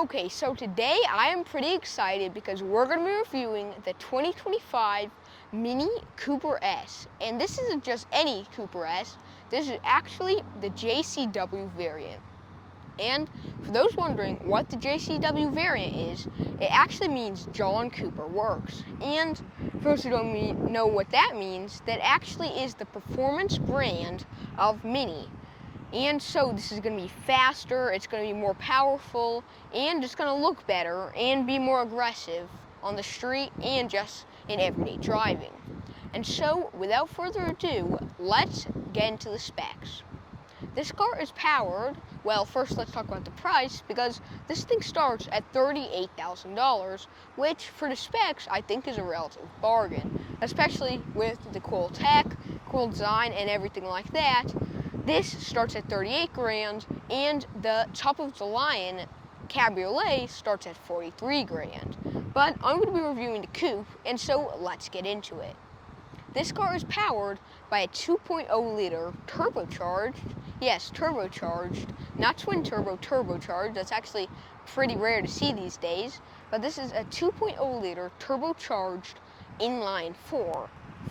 Okay, so today I am pretty excited because we're going to be reviewing the 2025 Mini Cooper S. And this isn't just any Cooper S, this is actually the JCW variant. And for those wondering what the JCW variant is, it actually means John Cooper Works. And for those who don't know what that means, that actually is the performance brand of Mini. And so this is going to be faster, it's going to be more powerful, and it's going to look better and be more aggressive on the street and just in everyday driving. And so, without further ado, let's get into the specs. This car is powered, well, first let's talk about the price, because this thing starts at $38,000, which for the specs I think is a relative bargain, especially with the cool tech, cool design, and everything like that. This starts at 38 grand, and the top of the line Cabriolet starts at 43 grand. But I'm going to be reviewing the coupe, and so let's get into it. This car is powered by a 2.0 liter turbocharged, yes, turbocharged, not twin turbo, turbocharged. That's actually pretty rare to see these days, but this is a 2.0 liter turbocharged inline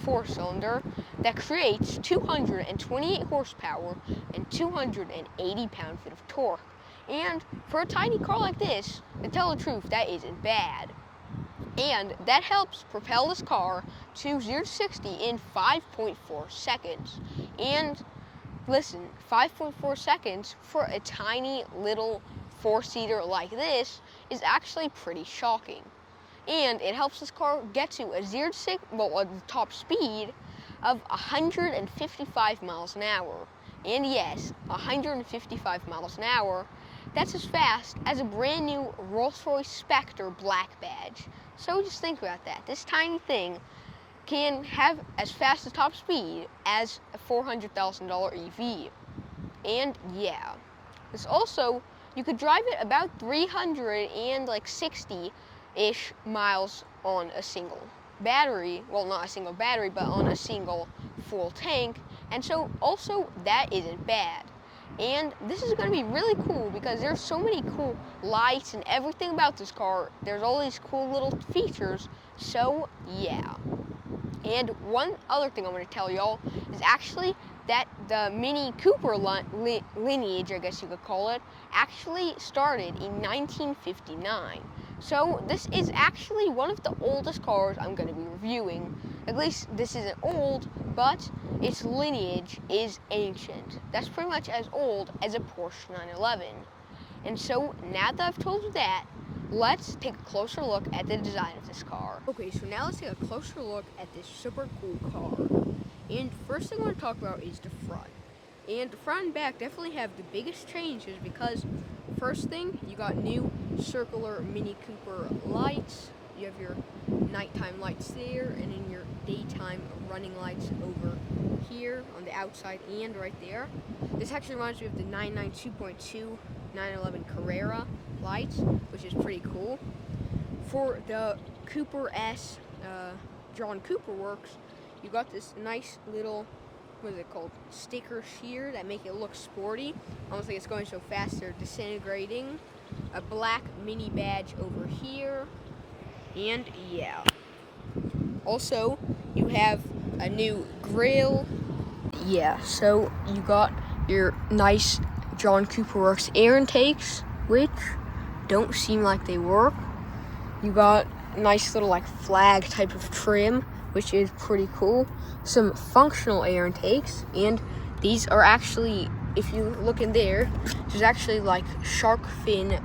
four-cylinder that creates 228 horsepower and 280 pound-feet of torque. And for a tiny car like this, to tell the truth, that isn't bad. And that helps propel this car to 0 to 60 in 5.4 seconds. And listen, 5.4 seconds for a tiny little four-seater like this is actually pretty shocking. And it helps this car get to a 0 to 60, well, a top speed of 155 miles an hour. And yes, 155 miles an hour. That's as fast as a brand new Rolls-Royce Spectre black badge. So just think about that. This tiny thing can have as fast a top speed as a $400,000 EV. And yeah, this also, you could drive it about 360-ish miles on a single battery. Well, not a single battery, but on a single full tank. And so also that isn't bad. And this is going to be really cool because there's so many cool lights and everything about this car. There's all these cool little features. So yeah. And one other thing I'm going to tell y'all is actually that the Mini Cooper lineage, I guess you could call it, actually started in 1959. So this is actually one of the oldest cars I'm going to be reviewing. At least this isn't old, but its lineage is ancient. That's pretty much as old as a Porsche 911. And so now that I've told you that, let's take a closer look at the design of this car. Okay, so now let's take a closer look at this super cool car. And first thing I want to talk about is the front. And the front and back definitely have the biggest changes because first thing, you got new circular Mini Cooper lights. You have your nighttime lights there, and then your daytime running lights over here on the outside and right there. This actually reminds me of the 992.2 911 Carrera lights, which is pretty cool. For the Cooper S, John Cooper Works, you got this nice little, what is it called, stickers here that make it look sporty, almost like it's going so fast they're disintegrating. A black mini badge over here, and yeah. Also, you have a new grille. Yeah, so you got your nice John Cooper Works air intakes, which don't seem like they work. You got a nice little like flag type of trim, which is pretty cool. Some functional air intakes, and these are actually, if you look in there, there's actually like shark fin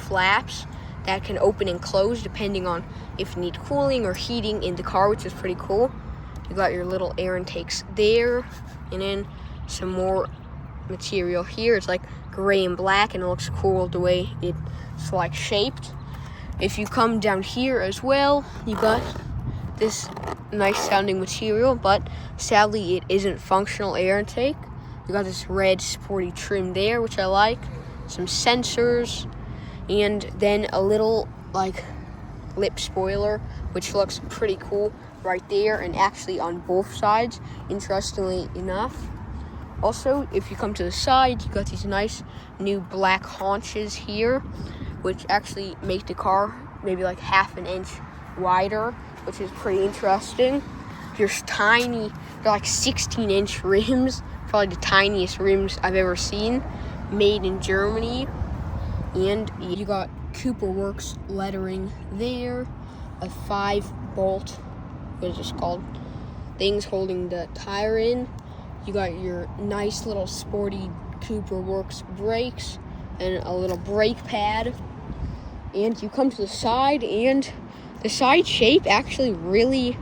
flaps that can open and close depending on if you need cooling or heating in the car, which is pretty cool. You got your little air intakes there, and then some more material here. It's like gray and black, and it looks cool the way it's like shaped. If you come down here as well, you got this nice sounding material, but sadly it isn't functional air intake. You got this red sporty trim there, which I like, some sensors, and then a little like lip spoiler, which looks pretty cool right there, and actually on both sides, interestingly enough. Also, if you come to the side, you got these nice new black haunches here, which actually make the car maybe like half an inch wider, which is pretty interesting. There's tiny, they're like 16-inch rims, probably the tiniest rims I've ever seen, made in Germany. And you got Cooper Works lettering there, a 5-bolt, what is this called, things holding the tire in. You got your nice little sporty Cooper Works brakes and a little brake pad. And you come to the side, and the side shape actually really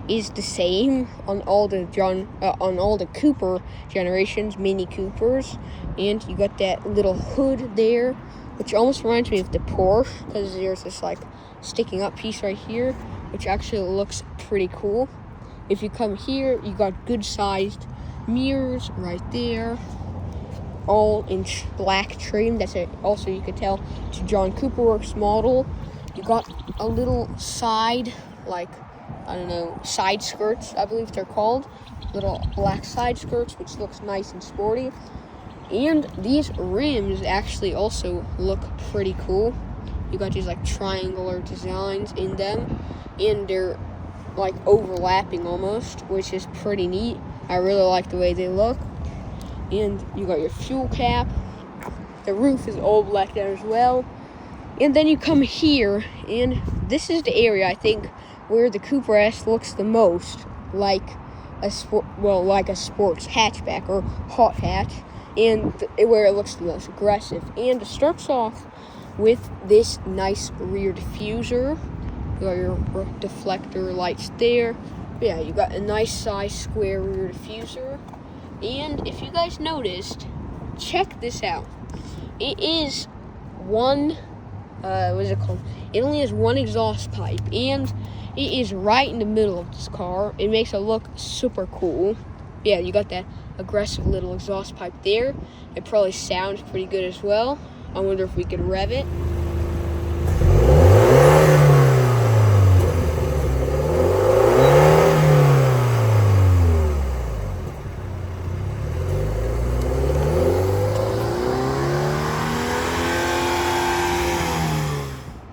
is the same on all the Cooper generations, Mini Coopers. And you got that little hood there, which almost reminds me of the Porsche, because there's this like sticking up piece right here, which actually looks pretty cool. If you come here, you got good sized mirrors right there, all in black trim. That's it. Also, you could tell it's a John Cooper Works model. You got a little side, like, I don't know, side skirts, I believe they're called. Little black side skirts, which looks nice and sporty. And these rims actually also look pretty cool. You got these like triangular designs in them, and they're like overlapping almost, which is pretty neat. I really like the way they look. And you got your fuel cap. The roof is all blacked out as well. And then you come here, and this is the area I think where the Cooper S looks the most like a sports hatchback or hot hatch, and where it looks the most aggressive. And it starts off with this nice rear diffuser. You got your deflector lights there. Yeah, you got a nice size square rear diffuser. And if you guys noticed, check this out. It is one, what is it called? It only has one exhaust pipe, and it is right in the middle of this car. It makes it look super cool. Yeah, you got that aggressive little exhaust pipe there. It probably sounds pretty good as well. I wonder if we could rev it.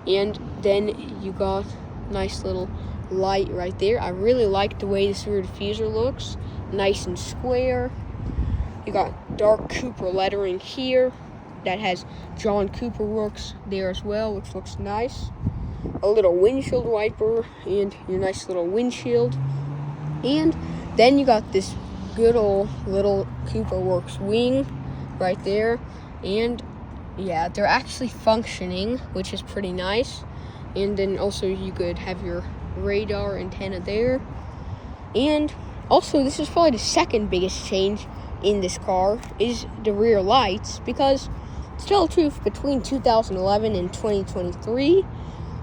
And then you got a nice little light right there. I really like the way this rear diffuser looks. Nice and square. You got dark Cooper lettering here that has John Cooper Works there as well, which looks nice. A little windshield wiper and your nice little windshield. And then you got this good old little Cooper Works wing right there. And yeah, they're actually functioning, which is pretty nice. And then also you could have your radar antenna there. And also, this is probably the second biggest change in this car is the rear lights, because to tell the truth, between 2011 and 2023,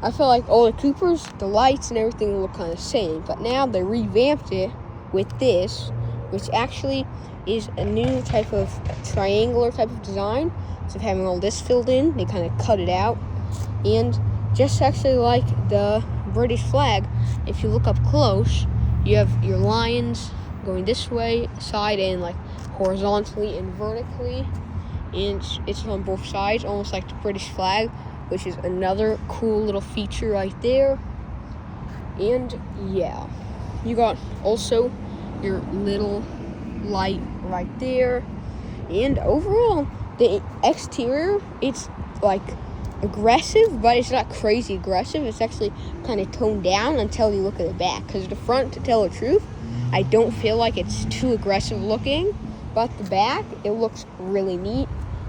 I feel like all the Coopers, the lights and everything look kind of the same. But now they revamped it with this, which actually is a new type of triangular type of design. Instead of having all this filled in, they kind of cut it out. And just actually like the British flag, if you look up close, you have your lions going this way, side, and like horizontally and vertically. And it's on both sides, almost like the British flag, which is another cool little feature right there. And yeah, you got also your little light right there. And overall, the exterior, it's like aggressive, but it's not crazy aggressive. It's actually kind of toned down until you look at the back, because the front, to tell the truth, I don't feel like it's too aggressive looking, but the back, it looks really neat.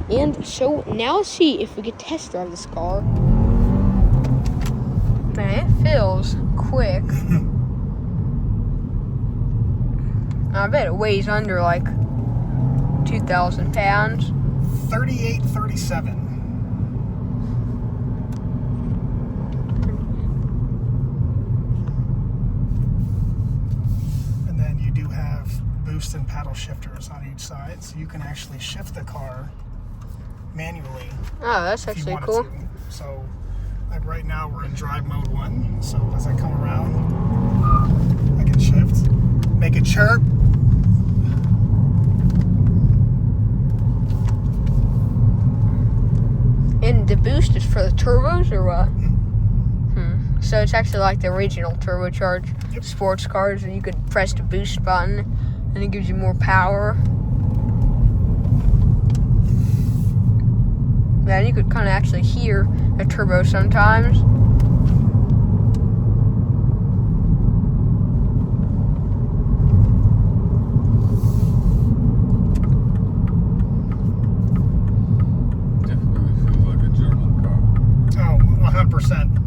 And so now let's see if we could test drive this car. Man, it feels quick. I bet it weighs under like 2,000 pounds. 3837. And then you do have boost and paddle shifters on each side, so you can actually shift the car manually. Oh, that's actually cool. So, like right now, we're in drive mode 1. So as I come around, I can shift, make it chirp. And the boost is for the turbos or what? So it's actually like the original turbocharged sports cars, and you could press the boost button, and it gives you more power. Yeah, and you could kind of actually hear a turbo sometimes. Definitely feels like a German car. Oh, 100%.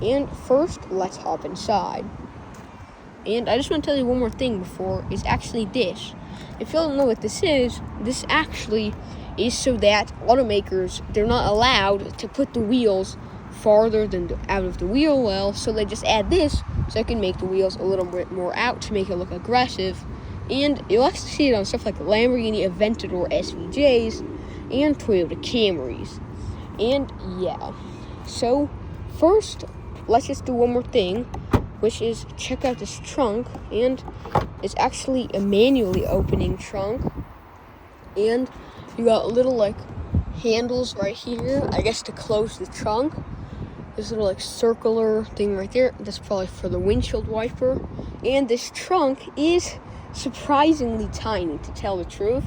And first, let's hop inside. And I just want to tell you one more thing before, is actually this. If you don't know what this actually is so that automakers, they're not allowed to put the wheels farther than out of the wheel well, so they just add this so they can make the wheels a little bit more out to make it look aggressive. And you'll actually see it on stuff like Lamborghini Aventador SVJs and Toyota Camrys. And yeah, so first, let's just do one more thing, which is check out this trunk. And it's actually a manually opening trunk, and you got little like handles right here, I guess, to close the trunk. This little like circular thing right there, that's probably for the windshield wiper. And this trunk is surprisingly tiny, to tell the truth,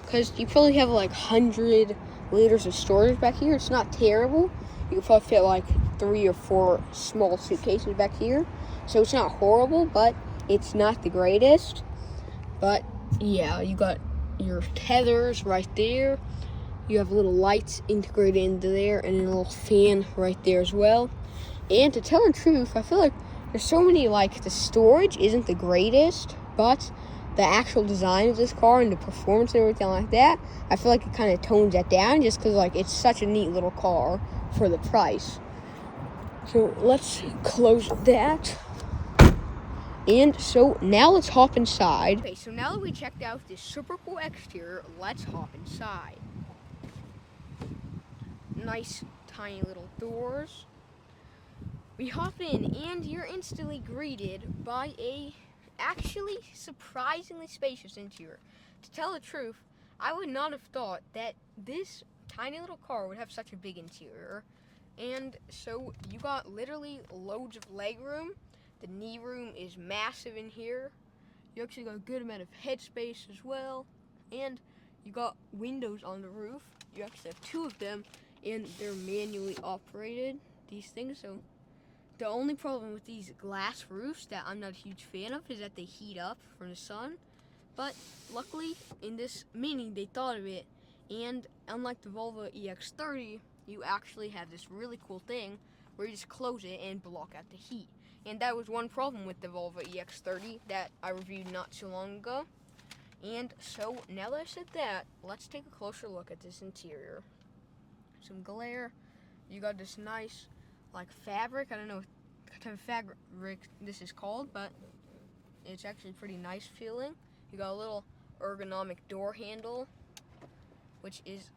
because you probably have like 100 liters of storage back here. It's not terrible. You could probably fit like 3 or 4 small suitcases back here, so it's not horrible, but it's not the greatest. But yeah, you got your tethers right there. You have little lights integrated into there, and then a little fan right there as well. And to tell the truth, I feel like there's so many, like, the storage isn't the greatest, but the actual design of this car and the performance and everything like that, I feel like it kind of tones that down, just because, like, it's such a neat little car for the price. So let's close that. And so now let's hop inside. Okay, so now that we checked out this super cool exterior, let's hop inside. Nice tiny little doors. We hop in, and you're instantly greeted by a actually surprisingly spacious interior. To tell the truth, I would not have thought that this tiny little car would have such a big interior. And so you got literally loads of leg room. The knee room is massive in here. You actually got a good amount of headspace as well. And you got windows on the roof. You actually have 2 of them, and they're manually operated, these things. So the only problem with these glass roofs that I'm not a huge fan of is that they heat up from the sun. But luckily, in this Mini, they thought of it. And unlike the Volvo EX30, you actually have this really cool thing where you just close it and block out the heat. And that was one problem with the Volvo EX30 that I reviewed not too long ago. And so now that I said that, let's take a closer look at this interior. Some glare. You got this nice, like, fabric. I don't know what type of fabric this is called, but it's actually pretty nice feeling. You got a little ergonomic door handle, which is,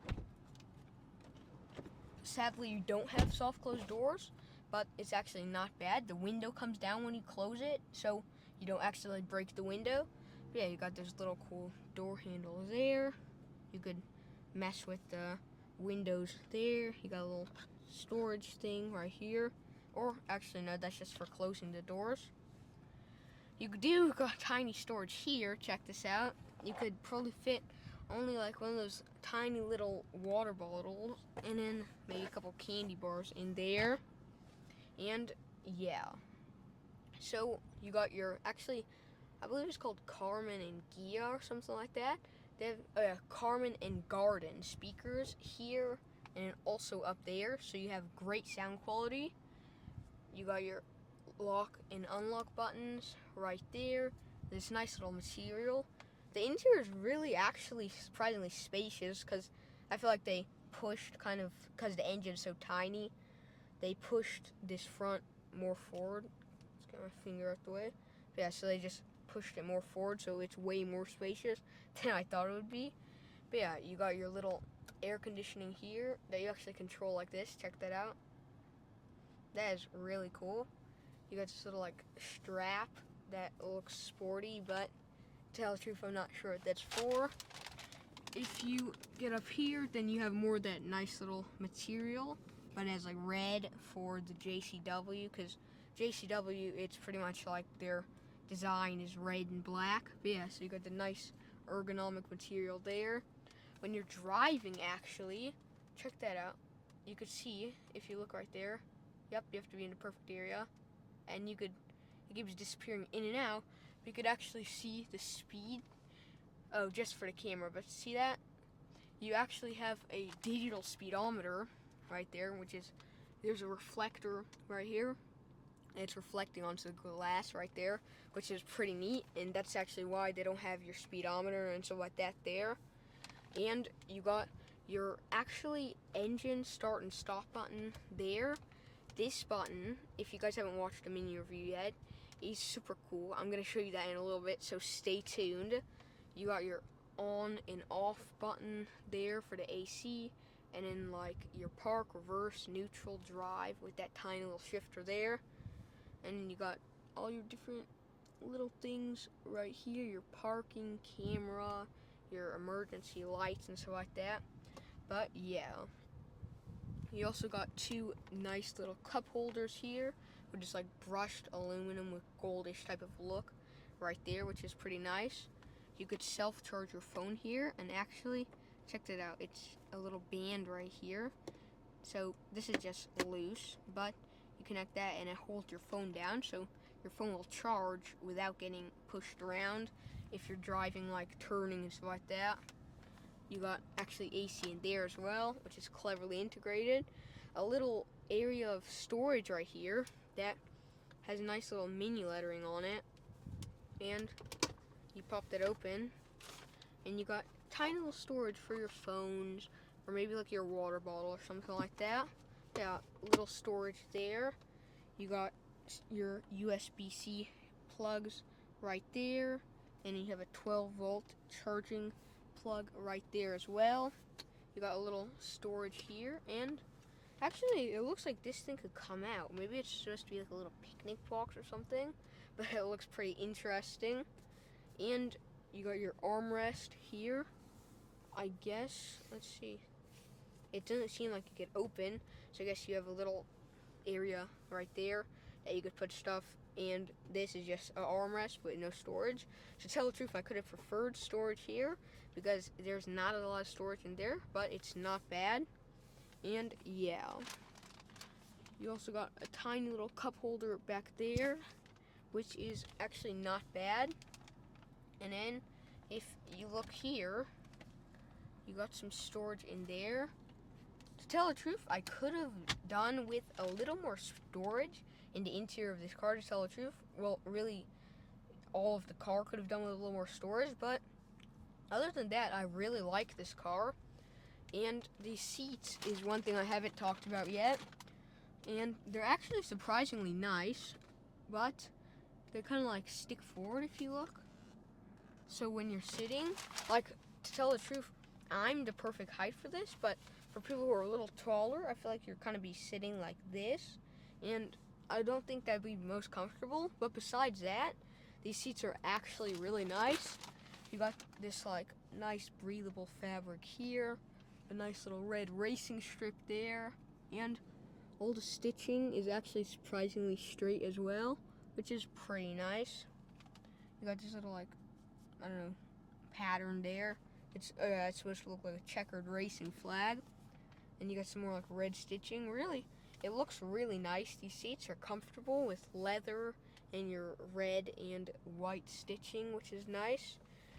sadly, you don't have soft closed doors, but it's actually not bad. The window comes down when you close it, so you don't actually break the window. But yeah, you got this little cool door handle there. You could mess with the windows there. You got a little storage thing right here. Or actually, no, that's just for closing the doors. You do got tiny storage here. Check this out. You could probably fit only like one of those tiny little water bottles, and then maybe a couple candy bars in there. And yeah, so you got your, actually, I believe it's called Carmen and Gia or something like that. They have Carmen and Garden speakers here and also up there, so you have great sound quality. You got your lock and unlock buttons right there. This nice little material. The interior is really actually surprisingly spacious, because I feel like they pushed kind of, because the engine's so tiny, they pushed this front more forward. Let's get my finger out the way. But yeah, so they just pushed it more forward, so it's way more spacious than I thought it would be. But yeah, you got your little air conditioning here that you actually control like this. Check that out. That is really cool. You got this little like strap that looks sporty, but to tell the truth, I'm not sure what that's for. if you get up here, then you have more of that nice little material, but it has like red for the JCW, because JCW, it's pretty much like their design is red and black. But yeah, so you got the nice ergonomic material there. When you're driving, actually, check that out. You could see, if you look right there, yep, you have to be in the perfect area, and it keeps disappearing in and out, but you could actually see the speed. Oh, just for the camera, but see that? You actually have a digital speedometer right there, there's a reflector right here, and it's reflecting onto the glass right there, which is pretty neat, and that's actually why they don't have your speedometer and stuff like that there. And you got your actually engine start and stop button there. This button, if you guys haven't watched the mini review yet, is super cool. I'm going to show you that in a little bit, so stay tuned. You got your on and off button there for the AC, and then like your park, reverse, neutral, drive with that tiny little shifter there. And then you got all your different little things right here, your parking, camera, your emergency lights and stuff like that. But yeah, you also got two nice little cup holders here, which is like brushed aluminum with goldish type of look right there, which is pretty nice. You could self-charge your phone here, and actually, check that out, it's a little band right here. So this is just loose, but you connect that and it holds your phone down, so your phone will charge without getting pushed around if you're driving, like turning and stuff like that. You got actually AC in there as well, which is cleverly integrated. A little area of storage right here that has a nice little mini lettering on it, and you pop that open, and you got tiny little storage for your phones, or maybe like your water bottle or something like that. Yeah, little storage there. You got your USB-C plugs right there, and you have a 12-volt charging plug right there as well. You got a little storage here, and actually it looks like this thing could come out. Maybe it's supposed to be like a little picnic box or something, but it looks pretty interesting. And you got your armrest here, I guess. Let's see. It doesn't seem like it could open, so I guess you have a little area right there that you could put stuff, and this is just an armrest with no storage. To tell the truth, I could have preferred storage here because there's not a lot of storage in there, but it's not bad. And yeah, you also got a tiny little cup holder back there, which is actually not bad. And then if you look here, you got some storage in there. To tell the truth, I could have done with a little more storage in the interior of this car, to tell the truth. Well, really, all of the car could have done with a little more storage, but other than that, I really like this car. And the seats is one thing I haven't talked about yet. And they're actually surprisingly nice, but they kind of like stick forward if you look. So when you're sitting, like, to tell the truth, I'm the perfect height for this, but for people who are a little taller, I feel like you're kind of be sitting like this, and I don't think that'd be most comfortable. But besides that, these seats are actually really nice. You got this like nice breathable fabric here, a nice little red racing strip there, and all the stitching is actually surprisingly straight as well, which is pretty nice. You got this little like, I don't know, pattern there. It's supposed to look like a checkered racing flag. And you got some more like red stitching. Really, it looks really nice. These seats are comfortable with leather and your red and white stitching, which is nice.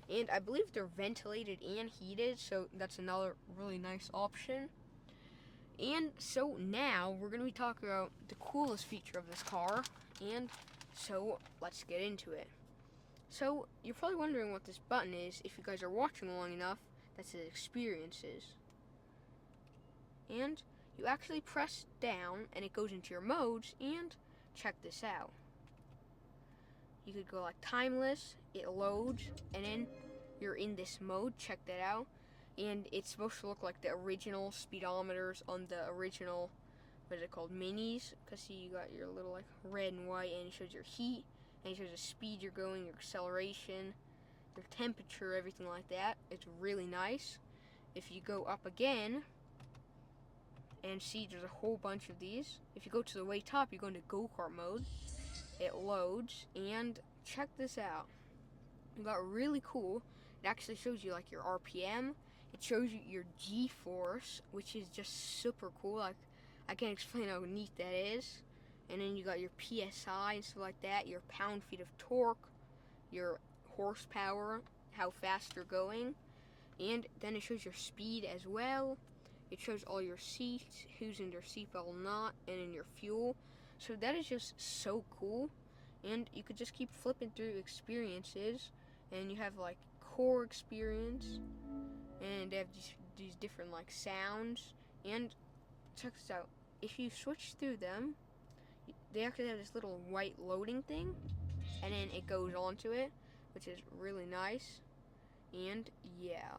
And I believe they're ventilated and heated, so that's another really nice option. And so now we're going to be talking about the coolest feature of this car, and so let's get into it. So you're probably wondering what this button is. If you guys are watching long enough, that says experiences. And you actually press down and it goes into your modes, and check this out. You could go like timeless, it loads, and then you're in this mode, check that out. And it's supposed to look like the original speedometers on the original, what is it called, minis. Because see, you got your little like red and white, and it shows your heat, and it shows the speed you're going, your acceleration, your temperature, everything like that. It's really nice. if you go up again, and see there's a whole bunch of these. If you go to the way top, you go into Go-Kart mode. It loads, and check this out. It got really cool. It actually shows you like your RPM. It shows you your G-force, which is just super cool. Like, I can't explain how neat that is. And then you got your PSI and stuff like that, your pound-feet of torque, your horsepower, how fast you're going. And then it shows your speed as well. It shows all your seats, who's in their seatbelt or not, and in your fuel. So that is just so cool. And you could just keep flipping through experiences. And you have like core experience. And they have these different like sounds. And check this out. If you switch through them, they actually have this little white loading thing. And then it goes onto it, which is really nice. And yeah.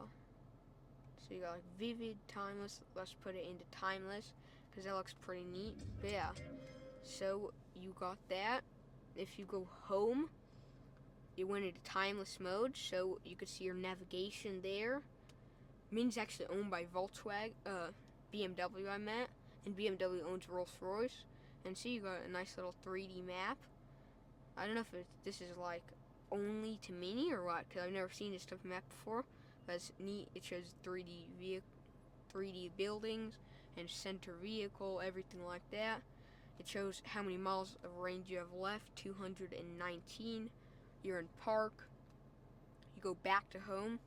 So you got like vivid, timeless. Let's put it into timeless because that looks pretty neat. But yeah, so you got that. If you go home, it went into timeless mode, so you could see your navigation there. Mini's actually owned by Volkswagen, BMW I meant, and BMW owns Rolls-Royce. And see, you got a nice little 3D map. I don't know if this is like only to Mini or what, because I've never seen this type of map before. That's neat. It shows 3D buildings and center vehicle, everything like that. It shows how many miles of range you have left, 219. You're in park. You go back to home,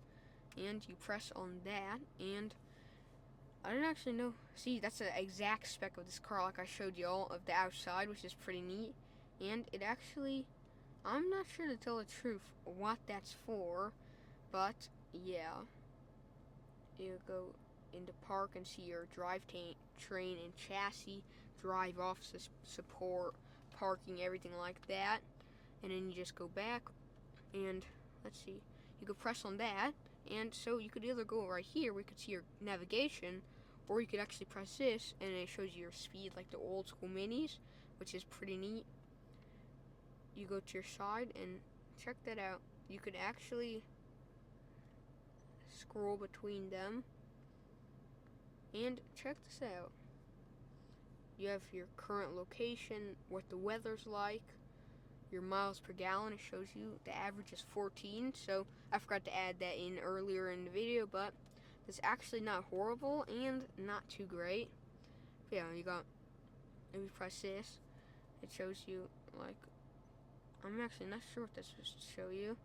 and you press on that, and I don't actually know. See, that's the exact spec of this car, like I showed you all of the outside, which is pretty neat. And it actually, I'm not sure to tell the truth what that's for, but yeah, you go into park and see your drivetrain and chassis, drive off support, parking, everything like that. And then you just go back, and let's see, you could press on that, and so you could either go right here where you could see your navigation, or you could actually press this and it shows you your speed like the old school Minis, which is pretty neat. You go to your side and check that out. You could actually scroll between them, and check this out. You have your current location, what the weather's like, your miles per gallon. It shows you the average is 14, so I forgot to add that in earlier in the video, but it's actually not horrible and not too great. But yeah, you got, if you press this, it shows you like, I'm actually not sure what that's supposed to show you.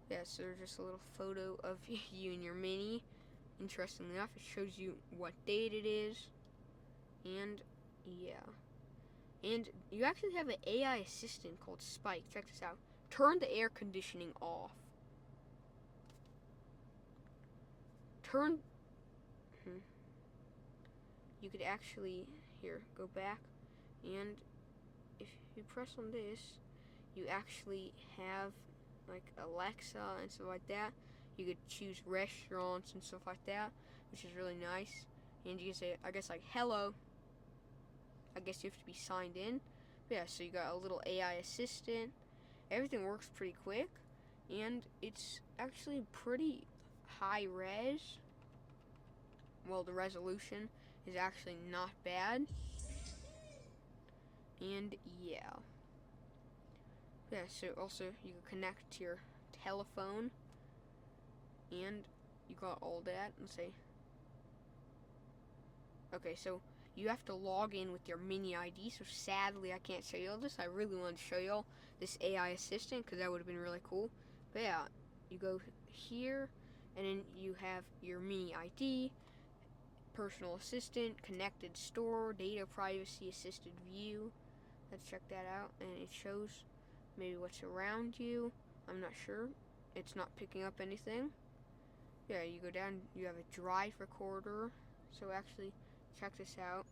Yeah, so there's just a little photo of you and your Mini. Interestingly enough, it shows you what date it is. And yeah. And you actually have an AI assistant called Spike. Check this out. Turn the air conditioning off. You could actually, here, go back. And if you press on this, you actually have like Alexa and stuff like that. You could choose restaurants and stuff like that, which is really nice. And you can say, I guess, like, hello. I guess you have to be signed in. But yeah, so you got a little AI assistant. Everything works pretty quick, and it's actually pretty high res. Well, the resolution is actually not bad. And yeah. Yeah, so also you can connect to your telephone, and you got all that. Let's see. Okay, so you have to log in with your Mini ID, so sadly I can't show you all this. I really wanted to show you all this AI assistant because that would have been really cool. But yeah, you go here, and then you have your Mini ID, personal assistant, connected store, data privacy, assisted view. Let's check that out, and it shows maybe what's around you. I'm not sure. It's not picking up anything. Yeah, you go down, you have a drive recorder. So actually, check this out.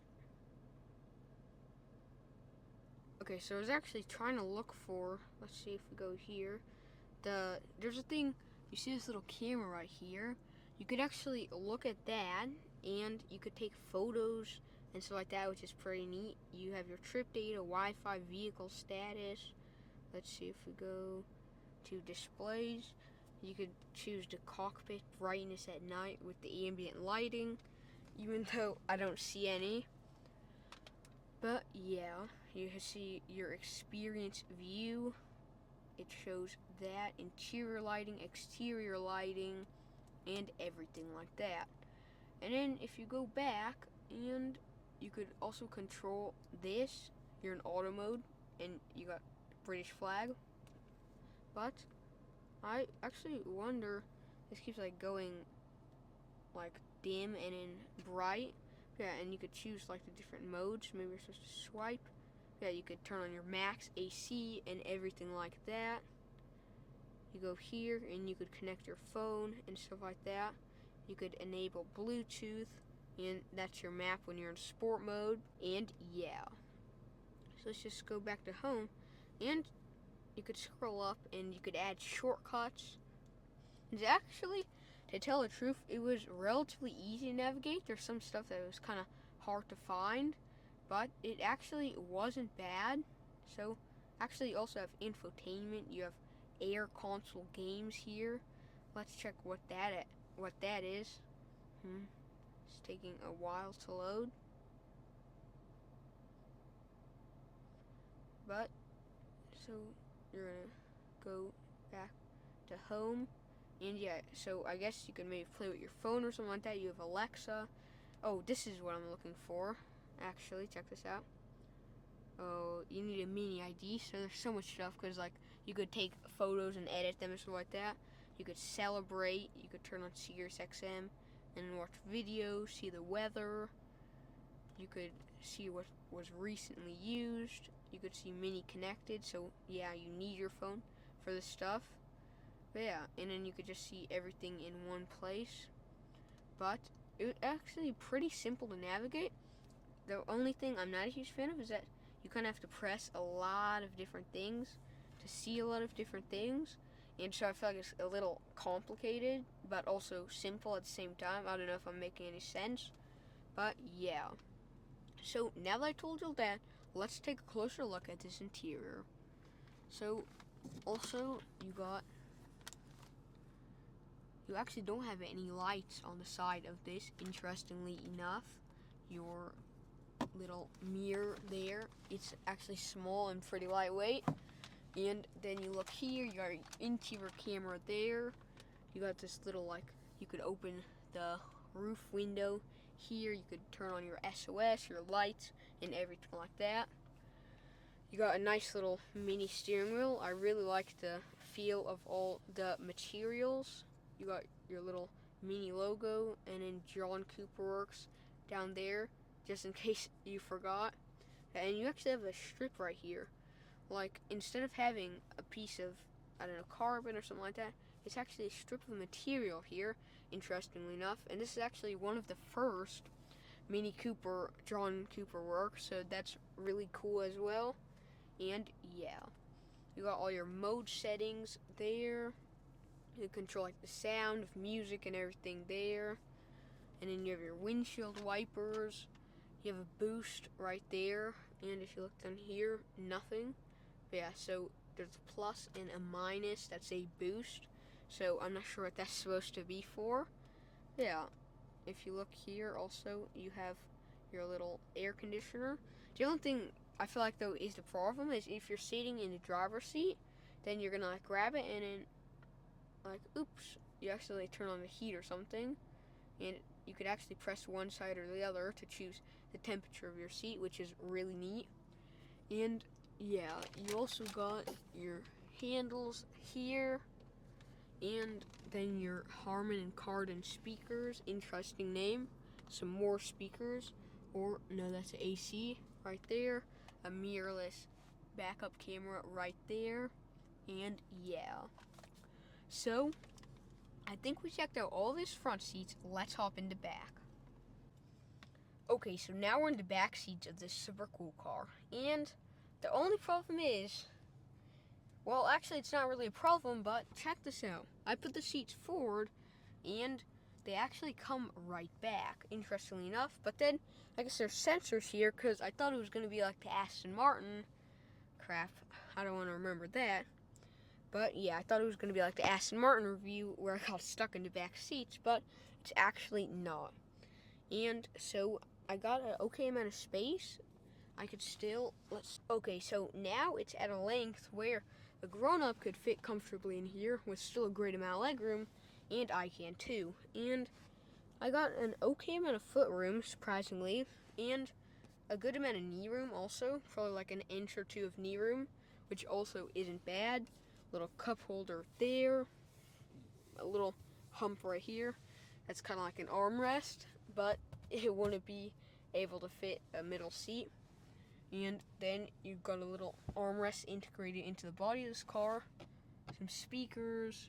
Okay, so I was actually trying to look for, let's see if we go here. There's a thing, you see this little camera right here. You could actually look at that, and you could take photos and stuff like that, which is pretty neat. You have your trip data, Wi-Fi, vehicle status. Let's see if we go to displays. You could choose the cockpit brightness at night with the ambient lighting, even though I don't see any. But yeah, you can see your experience view. It shows that, interior lighting, exterior lighting, and everything like that. And then if you go back, and you could also control this, you're in auto mode, and you got British flag. But I actually wonder, this keeps like going like dim and then bright. Yeah, and you could choose like the different modes. Maybe you're supposed to swipe. Yeah, you could turn on your max AC and everything like that. You go here and you could connect your phone and stuff like that. You could enable Bluetooth, and that's your map when you're in sport mode. And yeah, so let's just go back to home, and you could scroll up and you could add shortcuts. And actually, to tell the truth, it was relatively easy to navigate. There's some stuff that was kind of hard to find, but it actually wasn't bad. So actually you also have infotainment. You have air console games here. Let's check what that is. It's taking a while to load. But so you're gonna go back to home, and yeah, so I guess you can maybe play with your phone or something like that. You have Alexa. Oh, this is what I'm looking for. Actually, check this out. Oh, you need a mini ID, so there's so much stuff, because like you could take photos and edit them and stuff like that. You could celebrate. You could turn on Sirius XM and watch videos, see the weather. You could see what was recently used. You could see mini connected, so yeah, you need your phone for this stuff. But yeah, and then you could just see everything in one place. But it was actually pretty simple to navigate. The only thing I'm not a huge fan of is that you kind of have to press a lot of different things to see a lot of different things. And so I feel like it's a little complicated, but also simple at the same time. I don't know if I'm making any sense, but yeah. So now that I told you that, let's take a closer look at this interior. So also you actually don't have any lights on the side of this, interestingly enough. Your little mirror there, it's actually small and pretty lightweight. And then you look here, you got your interior camera there. You got this little, like, you could open the roof window here. You could turn on your SOS, your lights, and everything like that. You got a nice little mini steering wheel. I really like the feel of all the materials. You got your little mini logo, and then John Cooper Works down there, just in case you forgot. And you actually have a strip right here. Like, instead of having a piece of, I don't know, carbon or something like that, it's actually a strip of material here, interestingly enough. And this is actually one of the first Mini Cooper, John Cooper works, so that's really cool as well. And yeah, you got all your mode settings there. You control like the sound of music and everything there. And then you have your windshield wipers. You have a boost right there. And if you look down here, nothing. But yeah, so there's a plus and a minus. That's a boost. So I'm not sure what that's supposed to be for. Yeah, if you look here also, you have your little air conditioner. The only thing I feel like though is the problem is if you're sitting in the driver's seat, then you're gonna like grab it and then like, oops, you actually turn on the heat or something, and you could actually press one side or the other to choose the temperature of your seat, which is really neat. And yeah, you also got your handles here, and then your Harman and Kardon speakers, interesting name. Some more speakers, or no, that's an AC right there. A mirrorless backup camera right there, and yeah. So, I think we checked out all these front seats. Let's hop into back. Okay, so now we're in the back seats of this super cool car. And the only problem is, well, actually it's not really a problem, but check this out. I put the seats forward, and they actually come right back, interestingly enough. But then, I guess there's sensors here, because I thought it was going to be like the Aston Martin. Crap, I don't want to remember that. But yeah, I thought it was going to be like the Aston Martin review where I got stuck in the back seats, but it's actually not. And so I got an okay amount of space. I could still, okay, so now it's at a length where a grown-up could fit comfortably in here with still a great amount of leg room, and I can too. And I got an okay amount of foot room, surprisingly, and a good amount of knee room also, probably like an inch or two of knee room, which also isn't bad. Little cup holder there, a little hump right here. That's kind of like an armrest, but it wouldn't be able to fit a middle seat. And then you've got a little armrest integrated into the body of this car. Some speakers,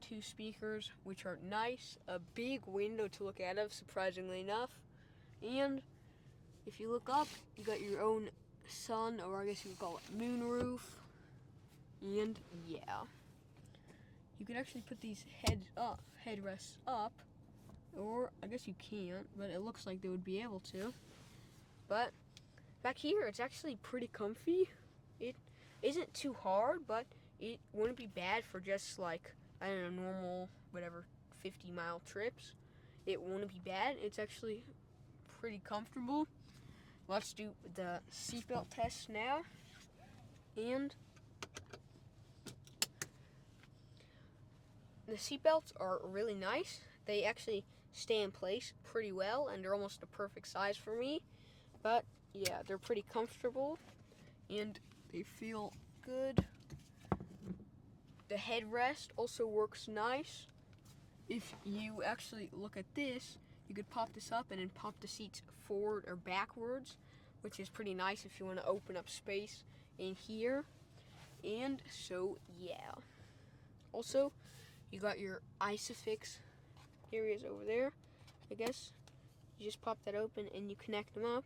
2 speakers, which are nice. A big window to look out of, surprisingly enough. And if you look up, you got your own sun, or I guess you would call it moon roof. And yeah, you can actually put these headrests up, or I guess you can't, but it looks like they would be able to. But back here, it's actually pretty comfy. It isn't too hard, but it wouldn't be bad for just like, I don't know, normal, whatever, 50-mile trips. It wouldn't be bad. It's actually pretty comfortable. Let's do the seatbelt test now. And the seatbelts are really nice. They actually stay in place pretty well, and they're almost the perfect size for me. But yeah, they're pretty comfortable, and they feel good. The headrest also works nice. If you actually look at this, you could pop this up and then pop the seats forward or backwards, which is pretty nice if you want to open up space in here. And so yeah. Also, you got your ISOFIX areas over there. I guess you just pop that open and you connect them up.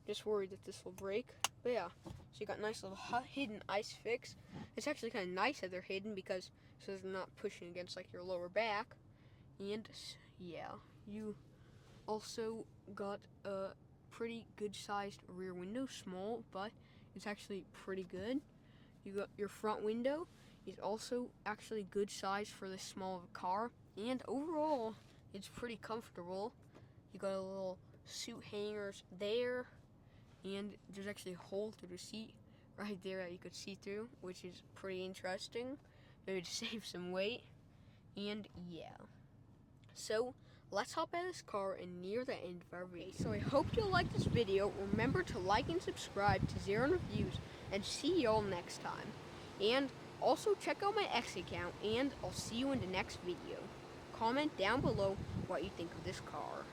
Just worried that this will break, but yeah. So you got nice little hidden ISOFIX. It's actually kind of nice that they're hidden because so they're not pushing against like your lower back. And yeah, you also got a pretty good sized rear window, small, but it's actually pretty good. You got your front window is also actually good size for this small of a car, and overall it's pretty comfortable. You got a little suit hangers there, and there's actually a hole through the seat right there that you could see through, which is pretty interesting, maybe to save some weight. And yeah, so let's hop out of this car and near the end of our video. So I hope you'll like this video. Remember to like and subscribe to Xaaron Reviews, and see y'all next time. And also check out my X account, and I'll see you in the next video. Comment down below what you think of this car.